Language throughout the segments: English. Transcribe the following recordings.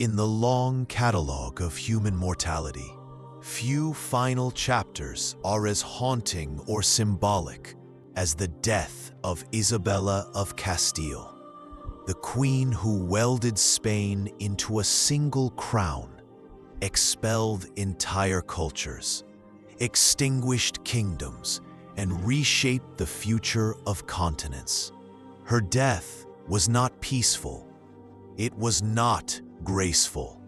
In the long catalogue of human mortality, few final chapters are as haunting or symbolic as the death of Isabella of Castile, the queen who welded Spain into a single crown, expelled entire cultures, extinguished kingdoms, and reshaped the future of continents. Her death was not peaceful. It was not graceful.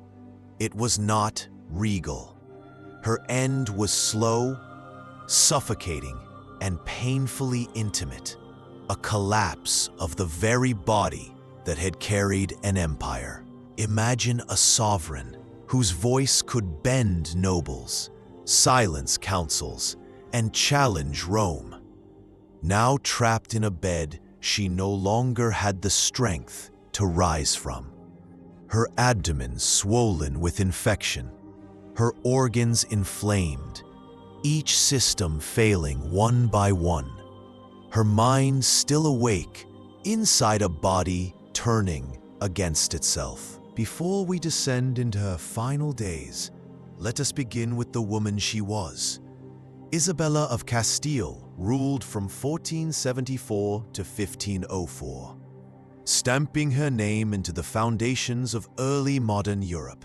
It was not regal. Her end was slow, suffocating, and painfully intimate, a collapse of the very body that had carried an empire. Imagine a sovereign whose voice could bend nobles, silence councils, and challenge Rome. Now trapped in a bed she no longer had the strength to rise from. Her abdomen swollen with infection, her organs inflamed, each system failing one by one. Her mind still awake, inside a body turning against itself. Before we descend into her final days, let us begin with the woman she was. Isabella of Castile ruled from 1474 to 1504, stamping her name into the foundations of early modern Europe.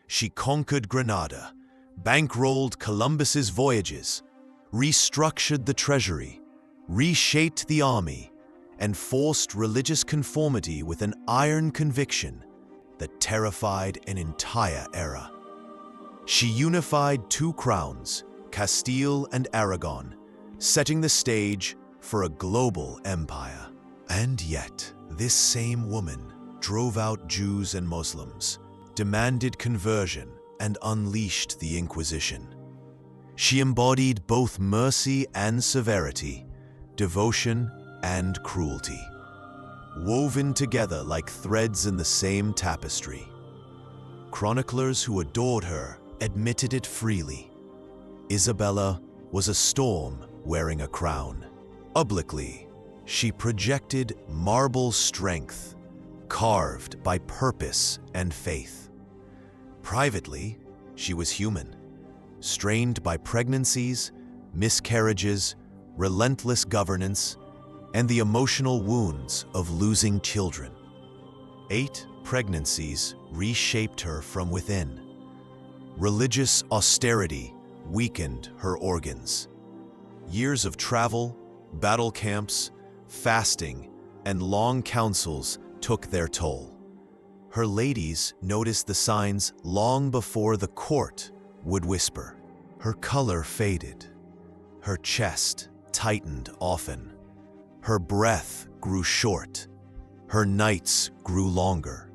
She conquered Granada, bankrolled Columbus's voyages, restructured the treasury, reshaped the army, and forced religious conformity with an iron conviction that terrified an entire era. She unified two crowns, Castile and Aragon, setting the stage for a global empire. And yet, this same woman drove out Jews and Muslims, demanded conversion, and unleashed the Inquisition. She embodied both mercy and severity, devotion and cruelty, woven together like threads in the same tapestry. Chroniclers who adored her admitted it freely. Isabella was a storm wearing a crown. Publicly, she projected marble strength, carved by purpose and faith. Privately, she was human, strained by pregnancies, miscarriages, relentless governance, and the emotional wounds of losing children. 8 pregnancies reshaped her from within. Religious austerity weakened her organs. Years of travel, battle camps, fasting, and long councils took their toll. Her ladies noticed the signs long before the court would whisper. Her color faded. Her chest tightened often. Her breath grew short. Her nights grew longer.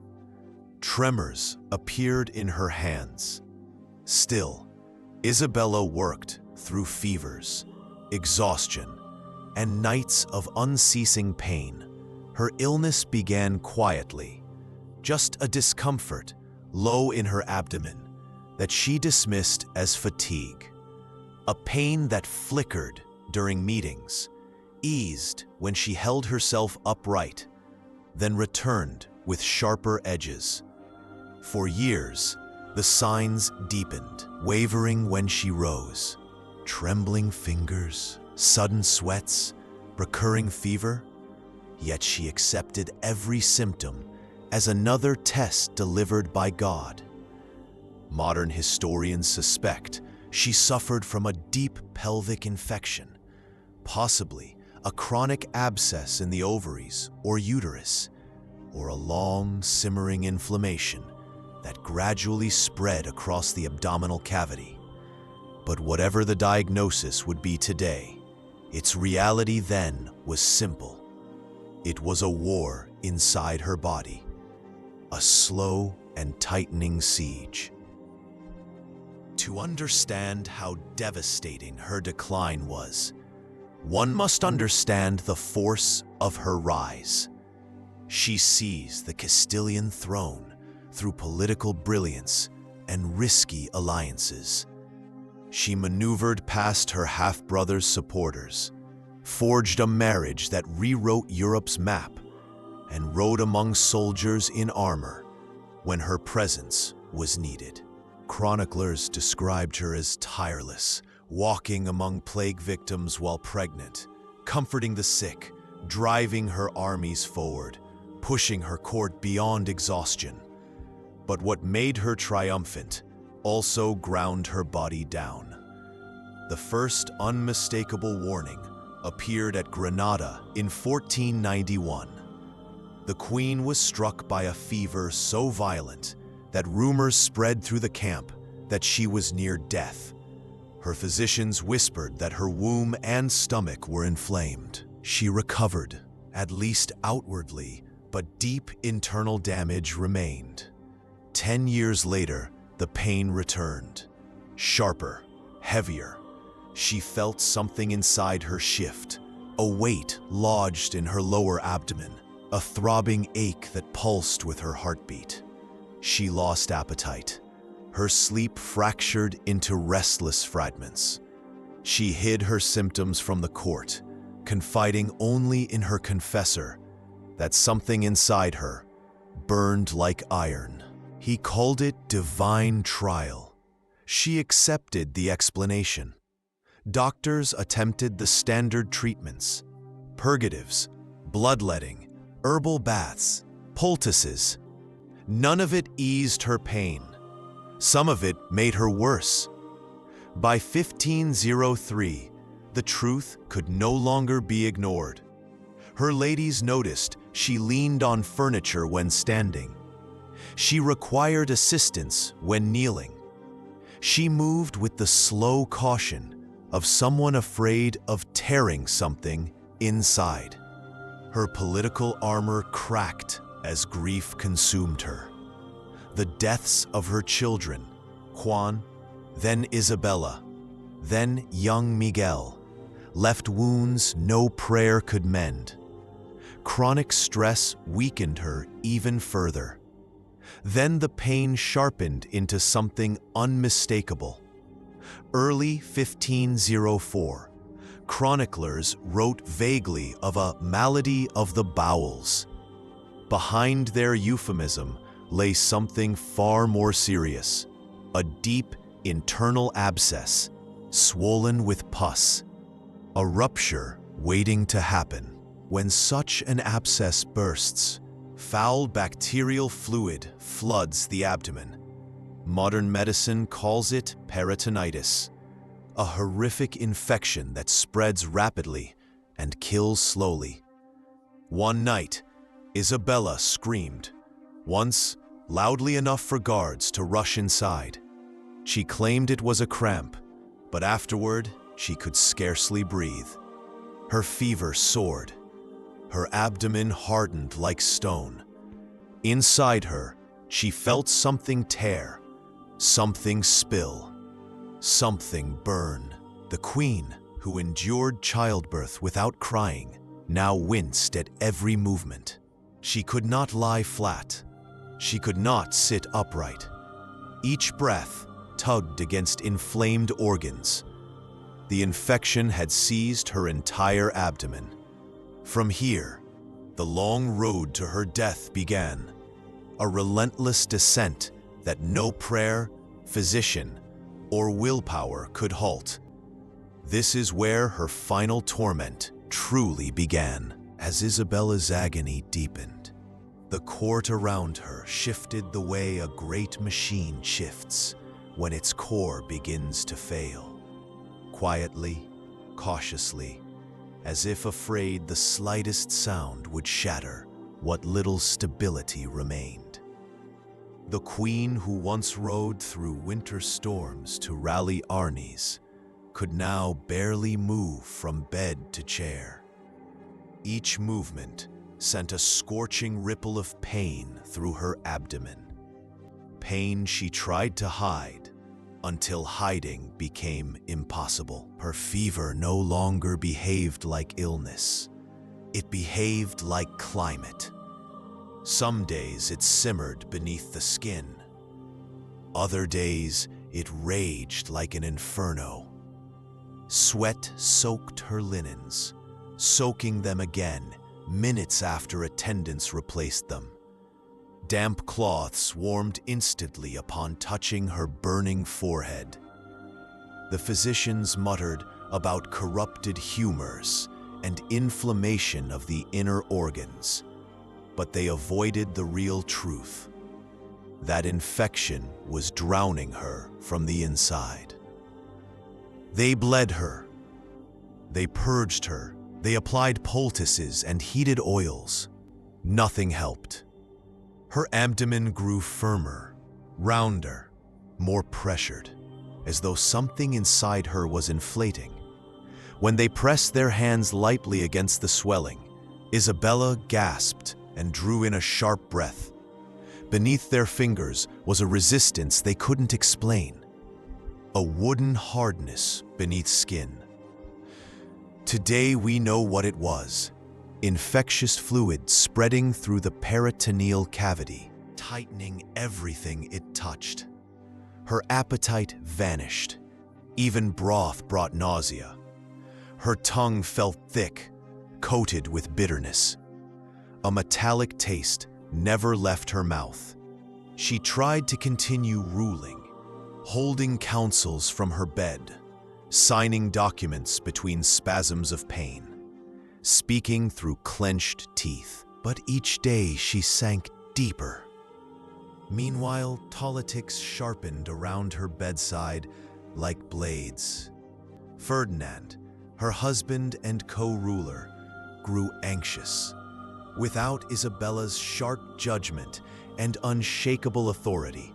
Tremors appeared in her hands. Still, Isabella worked through fevers, exhaustion, and nights of unceasing pain. Her illness began quietly, just a discomfort low in her abdomen that she dismissed as fatigue, a pain that flickered during meetings, eased when she held herself upright, then returned with sharper edges. For years, the signs deepened, wavering when she rose. Trembling fingers, sudden sweats, recurring fever. Yet she accepted every symptom as another test delivered by God. Modern historians suspect she suffered from a deep pelvic infection, possibly a chronic abscess in the ovaries or uterus, or a long, simmering inflammation that gradually spread across the abdominal cavity. But whatever the diagnosis would be today, its reality then was simple. It was a war inside her body, a slow and tightening siege. To understand how devastating her decline was, one must understand the force of her rise. She seized the Castilian throne through political brilliance and risky alliances. She maneuvered past her half-brother's supporters, forged a marriage that rewrote Europe's map, and rode among soldiers in armor, when her presence was needed. Chroniclers described her as tireless, walking among plague victims while pregnant, comforting the sick, driving her armies forward, pushing her court beyond exhaustion. But what made her triumphant also ground her body down. The first unmistakable warning appeared at Granada in 1491. The queen was struck by a fever so violent that rumors spread through the camp that she was near death. Her physicians whispered that her womb and stomach were inflamed. She recovered, at least outwardly, but deep internal damage remained. 10 years later, the pain returned. Sharper, heavier. She felt something inside her shift, a weight lodged in her lower abdomen, a throbbing ache that pulsed with her heartbeat. She lost appetite. Her sleep fractured into restless fragments. She hid her symptoms from the court, confiding only in her confessor that something inside her burned like iron. He called it divine trial. She accepted the explanation. Doctors attempted the standard treatments: purgatives, bloodletting, herbal baths, poultices. None of it eased her pain. Some of it made her worse. By 1503, the truth could no longer be ignored. Her ladies noticed she leaned on furniture when standing. She required assistance when kneeling. She moved with the slow caution of someone afraid of tearing something inside. Her political armor cracked as grief consumed her. The deaths of her children, Juan, then Isabella, then young Miguel, left wounds no prayer could mend. Chronic stress weakened her even further. Then the pain sharpened into something unmistakable. Early 1504, chroniclers wrote vaguely of a malady of the bowels. Behind their euphemism lay something far more serious: a deep internal abscess, swollen with pus, a rupture waiting to happen. When such an abscess bursts, foul bacterial fluid floods the abdomen. Modern medicine calls it peritonitis, a horrific infection that spreads rapidly and kills slowly. One night, Isabella screamed, once loudly enough for guards to rush inside. She claimed it was a cramp, but afterward she could scarcely breathe. Her fever soared. Her abdomen hardened like stone. Inside her, she felt something tear, something spill, something burn. The queen, who endured childbirth without crying, now winced at every movement. She could not lie flat. She could not sit upright. Each breath tugged against inflamed organs. The infection had seized her entire abdomen. From here, the long road to her death began, a relentless descent that no prayer, physician, or willpower could halt. This is where her final torment truly began. As Isabella's agony deepened, the court around her shifted the way a great machine shifts when its core begins to fail. Quietly, cautiously, as if afraid the slightest sound would shatter what little stability remained. The queen who once rode through winter storms to rally armies could now barely move from bed to chair. Each movement sent a scorching ripple of pain through her abdomen. Pain she tried to hide until hiding became impossible. Her fever no longer behaved like illness. It behaved like climate. Some days it simmered beneath the skin. Other days it raged like an inferno. Sweat soaked her linens, soaking them again minutes after attendants replaced them. Damp cloths warmed instantly upon touching her burning forehead. The physicians muttered about corrupted humors and inflammation of the inner organs, but they avoided the real truth. That infection was drowning her from the inside. They bled her. They purged her. They applied poultices and heated oils. Nothing helped. Her abdomen grew firmer, rounder, more pressured, as though something inside her was inflating. When they pressed their hands lightly against the swelling, Isabella gasped and drew in a sharp breath. Beneath their fingers was a resistance they couldn't explain, a wooden hardness beneath skin. Today we know what it was: infectious fluid spreading through the peritoneal cavity, tightening everything it touched. Her appetite vanished. Even broth brought nausea. Her tongue felt thick, coated with bitterness. A metallic taste never left her mouth. She tried to continue ruling, holding counsels from her bed, signing documents between spasms of pain, speaking through clenched teeth. But each day she sank deeper. Meanwhile, politics sharpened around her bedside like blades. Ferdinand, her husband and co-ruler, grew anxious. Without Isabella's sharp judgment and unshakable authority,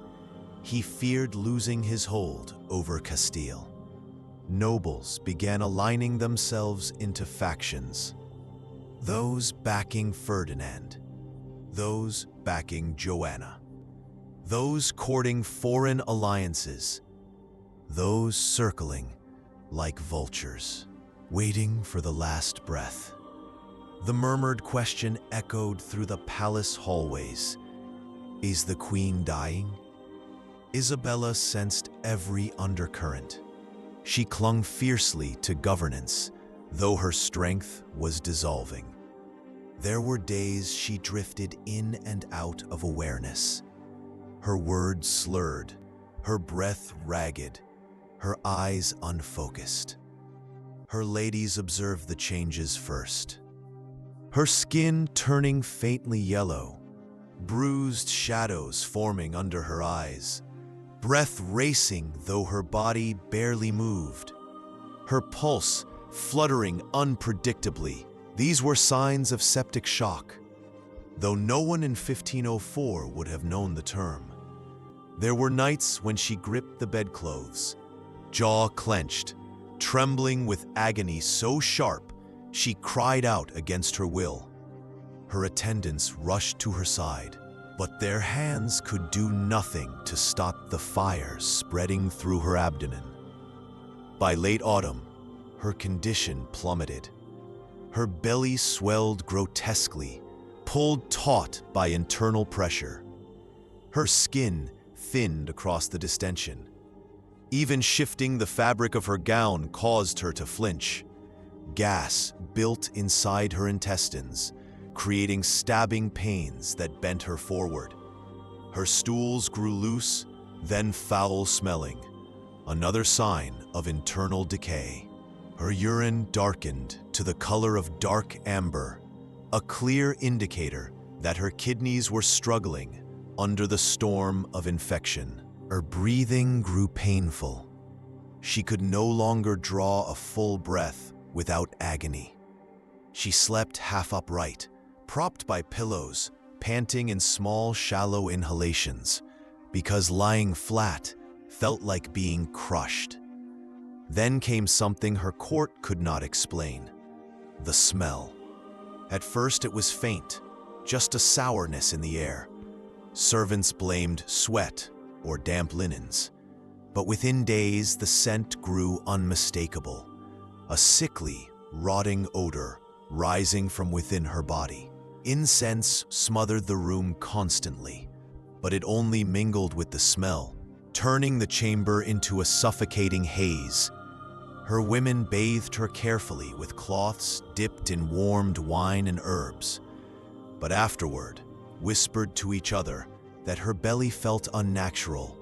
he feared losing his hold over Castile. Nobles began aligning themselves into factions. Those backing Ferdinand, those backing Joanna, those courting foreign alliances, those circling like vultures, waiting for the last breath. The murmured question echoed through the palace hallways. Is the queen dying? Isabella sensed every undercurrent. She clung fiercely to governance, though her strength was dissolving. There were days she drifted in and out of awareness. Her words slurred, her breath ragged, her eyes unfocused. Her ladies observed the changes first. Her skin turning faintly yellow, bruised shadows forming under her eyes, breath racing though her body barely moved, her pulse fluttering unpredictably. These were signs of septic shock, though no one in 1504 would have known the term. There were nights when she gripped the bedclothes, jaw clenched, trembling with agony so sharp she cried out against her will. Her attendants rushed to her side, but their hands could do nothing to stop the fire spreading through her abdomen. By late autumn, her condition plummeted. Her belly swelled grotesquely, pulled taut by internal pressure. Her skin thinned across the distension. Even shifting the fabric of her gown caused her to flinch. Gas built inside her intestines, creating stabbing pains that bent her forward. Her stools grew loose, then foul-smelling, another sign of internal decay. Her urine darkened to the color of dark amber, a clear indicator that her kidneys were struggling under the storm of infection. Her breathing grew painful. She could no longer draw a full breath without agony. She slept half upright, propped by pillows, panting in small, shallow inhalations, because lying flat felt like being crushed. Then came something her court could not explain: the smell. At first it was faint, just a sourness in the air. Servants blamed sweat or damp linens, but within days the scent grew unmistakable, a sickly, rotting odor rising from within her body. Incense smothered the room constantly, but it only mingled with the smell, turning the chamber into a suffocating haze. Her women bathed her carefully with cloths dipped in warmed wine and herbs, but afterward, whispered to each other that her belly felt unnatural,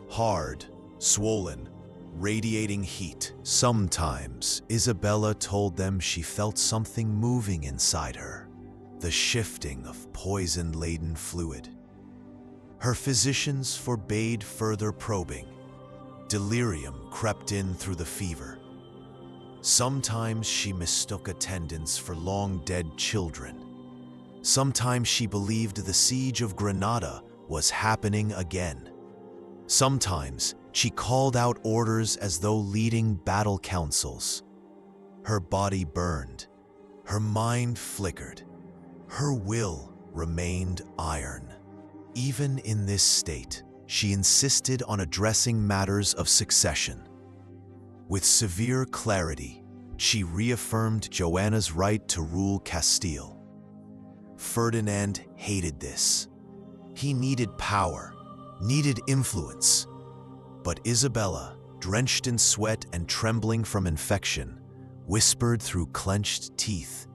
hard, swollen, radiating heat. Sometimes Isabella told them she felt something moving inside her, the shifting of poison-laden fluid. Her physicians forbade further probing. Delirium crept in through the fever. Sometimes she mistook attendants for long-dead children. Sometimes she believed the siege of Granada was happening again. Sometimes she called out orders as though leading battle councils. Her body burned. Her mind flickered. Her will remained iron. Even in this state, she insisted on addressing matters of succession. With severe clarity, she reaffirmed Joanna's right to rule Castile. Ferdinand hated this. He needed power, needed influence. But Isabella, drenched in sweat and trembling from infection, whispered through clenched teeth,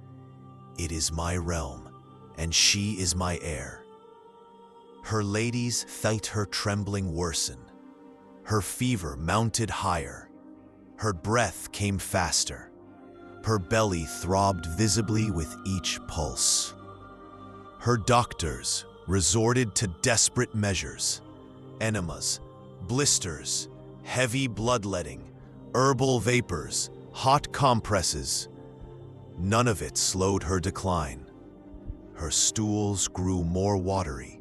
"It is my realm, and she is my heir." Her ladies felt her trembling worsen. Her fever mounted higher. Her breath came faster. Her belly throbbed visibly with each pulse. Her doctors resorted to desperate measures: enemas, blisters, heavy bloodletting, herbal vapors, hot compresses. None of it slowed her decline. Her stools grew more watery.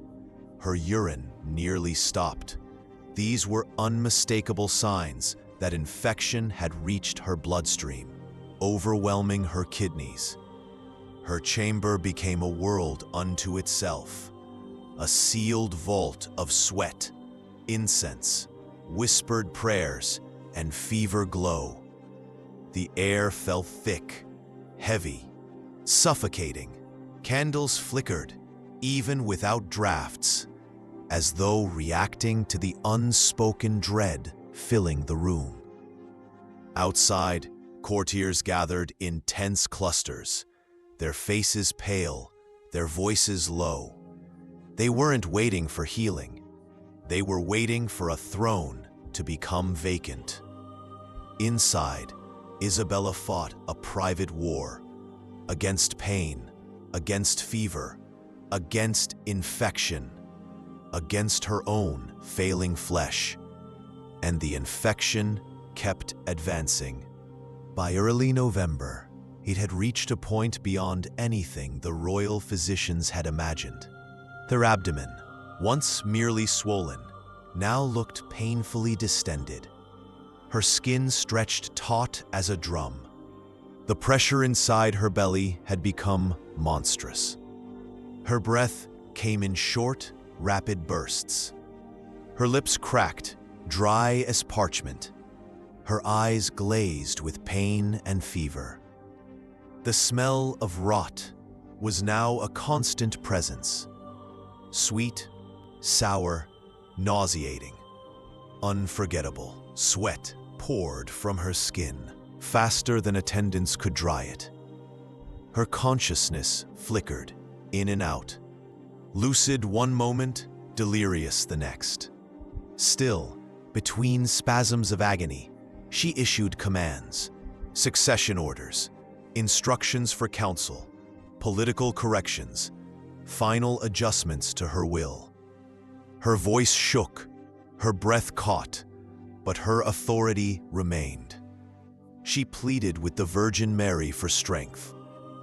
Her urine nearly stopped. These were unmistakable signs that infection had reached her bloodstream, overwhelming her kidneys. Her chamber became a world unto itself, a sealed vault of sweat, incense, whispered prayers, and fever glow. The air felt thick, heavy, suffocating. Candles flickered, even without drafts, as though reacting to the unspoken dread filling the room. Outside, courtiers gathered in tense clusters, their faces pale, their voices low. They weren't waiting for healing. They were waiting for a throne to become vacant. Inside, Isabella fought a private war against pain, against fever, against infection, against her own failing flesh. And the infection kept advancing. By early November, it had reached a point beyond anything the royal physicians had imagined. Their abdomen, once merely swollen, now looked painfully distended. Her skin stretched taut as a drum. The pressure inside her belly had become monstrous. Her breath came in short, rapid bursts. Her lips cracked, dry as parchment. Her eyes glazed with pain and fever. The smell of rot was now a constant presence. Sweet, sour, nauseating, unforgettable. Sweat poured from her skin, faster than attendants could dry it. Her consciousness flickered in and out, lucid one moment, delirious the next. Still, between spasms of agony, she issued commands, succession orders, instructions for counsel, political corrections, final adjustments to her will. Her voice shook, her breath caught, but her authority remained. She pleaded with the Virgin Mary for strength.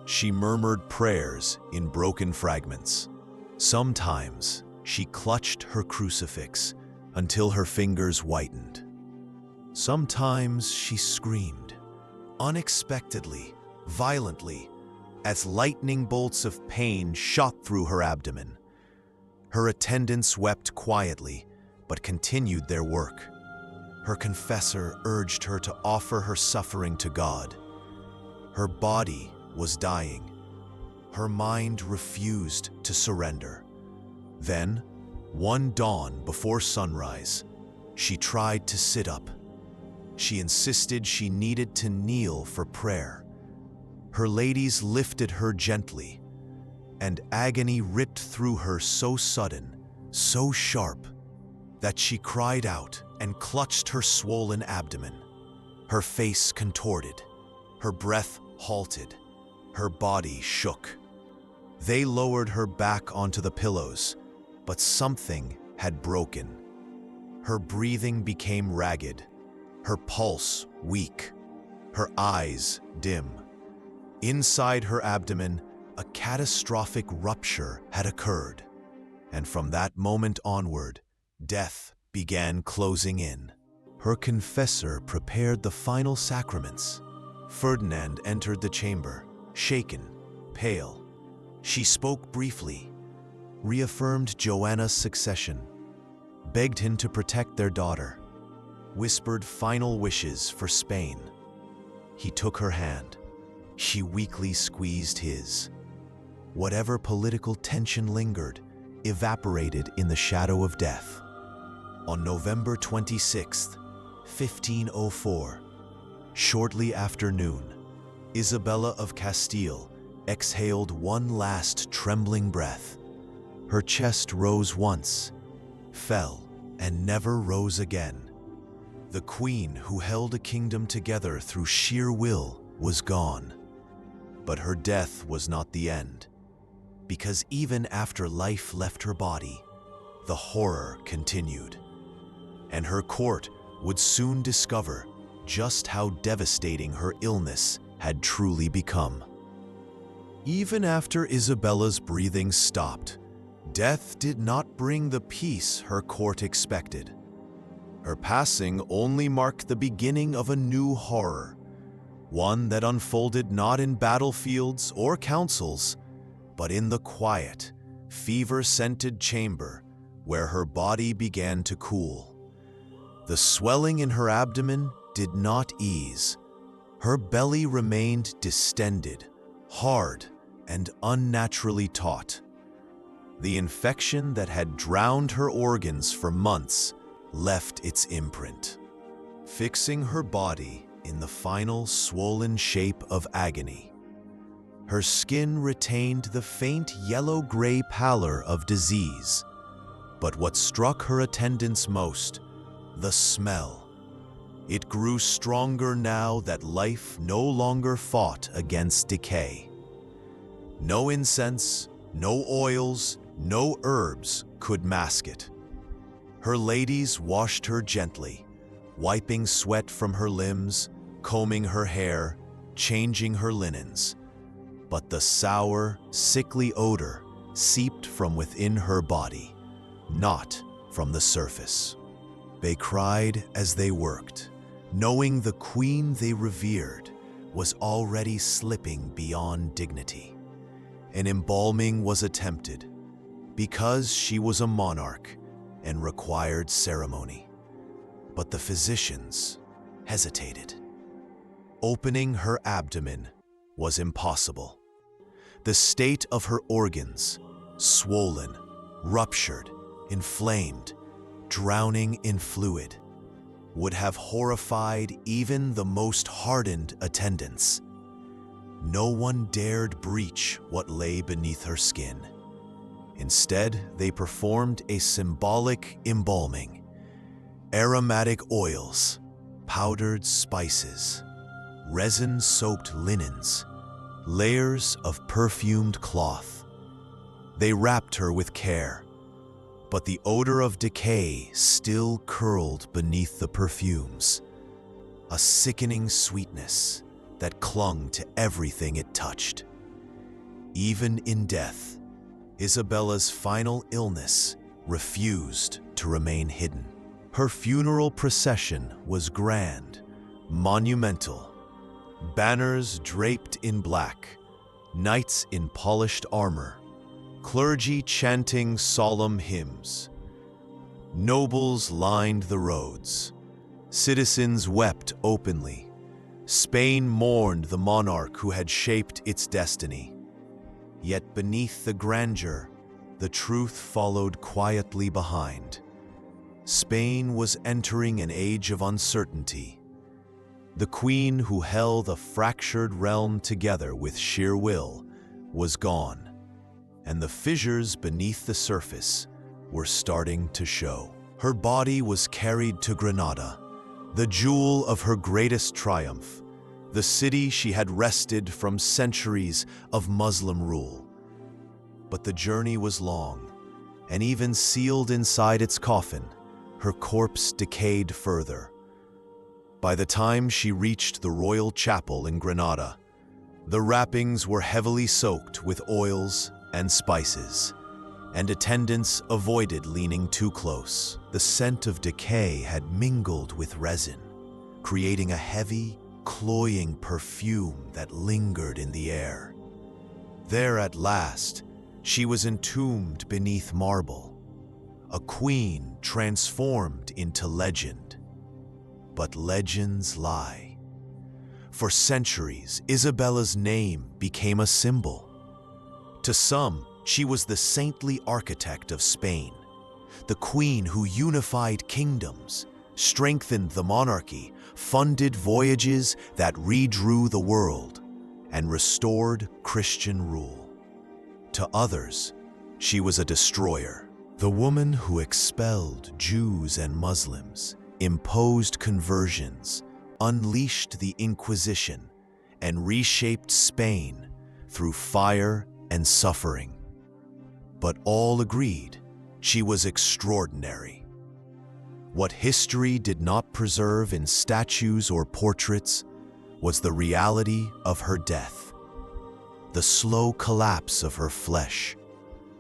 She murmured prayers in broken fragments. Sometimes she clutched her crucifix until her fingers whitened. Sometimes she screamed, unexpectedly, violently, as lightning bolts of pain shot through her abdomen. Her attendants wept quietly, but continued their work. Her confessor urged her to offer her suffering to God. Her body was dying. Her mind refused to surrender. Then, one dawn before sunrise, she tried to sit up. She insisted she needed to kneel for prayer. Her ladies lifted her gently. and agony ripped through her so sudden, so sharp, that she cried out and clutched her swollen abdomen. Her face contorted, her breath halted, her body shook. They lowered her back onto the pillows, but something had broken. Her breathing became ragged, her pulse weak, her eyes dim. Inside her abdomen, a catastrophic rupture had occurred, and from that moment onward, death began closing in. Her confessor prepared the final sacraments. Ferdinand entered the chamber, shaken, pale. She spoke briefly, reaffirmed Joanna's succession, begged him to protect their daughter, whispered final wishes for Spain. He took her hand. She weakly squeezed his. Whatever political tension lingered evaporated in the shadow of death. On November 26, 1504, shortly after noon, Isabella of Castile exhaled one last trembling breath. Her chest rose once, fell, and never rose again. The queen who held a kingdom together through sheer will was gone. But her death was not the end, because even after life left her body, the horror continued, and her court would soon discover just how devastating her illness had truly become. Even after Isabella's breathing stopped, death did not bring the peace her court expected. Her passing only marked the beginning of a new horror, one that unfolded not in battlefields or councils, but in the quiet, fever-scented chamber where her body began to cool. The swelling in her abdomen did not ease. Her belly remained distended, hard, and unnaturally taut. The infection that had drowned her organs for months left its imprint, fixing her body in the final swollen shape of agony. Her skin retained the faint yellow-gray pallor of disease, but what struck her attendants most, the smell. It grew stronger now that life no longer fought against decay. No incense, no oils, no herbs could mask it. Her ladies washed her gently, wiping sweat from her limbs, combing her hair, changing her linens. But the sour, sickly odor seeped from within her body, not from the surface. They cried as they worked, knowing the queen they revered was already slipping beyond dignity. An embalming was attempted, because she was a monarch and required ceremony. But the physicians hesitated. Opening her abdomen was impossible. The state of her organs, swollen, ruptured, inflamed, drowning in fluid, would have horrified even the most hardened attendants. No one dared breach what lay beneath her skin. Instead, they performed a symbolic embalming. Aromatic oils, powdered spices, resin-soaked linens, layers of perfumed cloth. They wrapped her with care, but the odor of decay still curled beneath the perfumes, a sickening sweetness that clung to everything it touched. Even in death, Isabella's final illness refused to remain hidden. Her funeral procession was grand, monumental. Banners draped in black, knights in polished armor, clergy chanting solemn hymns. Nobles lined the roads. Citizens wept openly. Spain mourned the monarch who had shaped its destiny. Yet beneath the grandeur, the truth followed quietly behind. Spain was entering an age of uncertainty. The queen who held a fractured realm together with sheer will was gone, and the fissures beneath the surface were starting to show. Her body was carried to Granada, the jewel of her greatest triumph, the city she had wrested from centuries of Muslim rule. But the journey was long, and even sealed inside its coffin, her corpse decayed further. By the time she reached the royal chapel in Granada, the wrappings were heavily soaked with oils and spices, and attendants avoided leaning too close. The scent of decay had mingled with resin, creating a heavy, cloying perfume that lingered in the air. There at last, she was entombed beneath marble, a queen transformed into legend. But legends lie. For centuries, Isabella's name became a symbol. To some, she was the saintly architect of Spain, the queen who unified kingdoms, strengthened the monarchy, funded voyages that redrew the world, and restored Christian rule. To others, she was a destroyer, the woman who expelled Jews and Muslims, imposed conversions, unleashed the Inquisition, and reshaped Spain through fire and suffering. But all agreed she was extraordinary. What history did not preserve in statues or portraits was the reality of her death, the slow collapse of her flesh,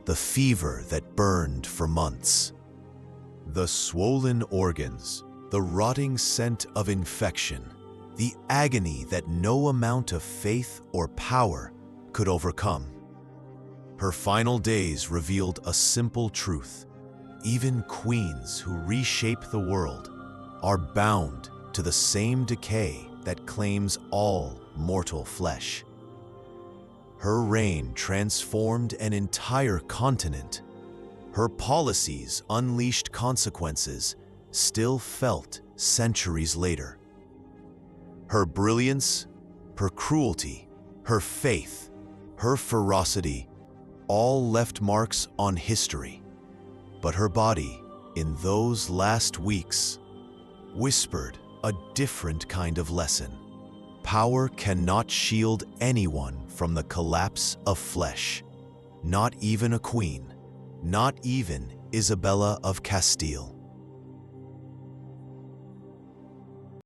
the fever that burned for months, the swollen organs, the rotting scent of infection, the agony that no amount of faith or power could overcome. Her final days revealed a simple truth. Even queens who reshape the world are bound to the same decay that claims all mortal flesh. Her reign transformed an entire continent. Her policies unleashed consequences still felt centuries later. Her brilliance, her cruelty, her faith, her ferocity all left marks on history. But her body, in those last weeks, whispered a different kind of lesson. Power cannot shield anyone from the collapse of flesh, not even a queen, not even Isabella of Castile.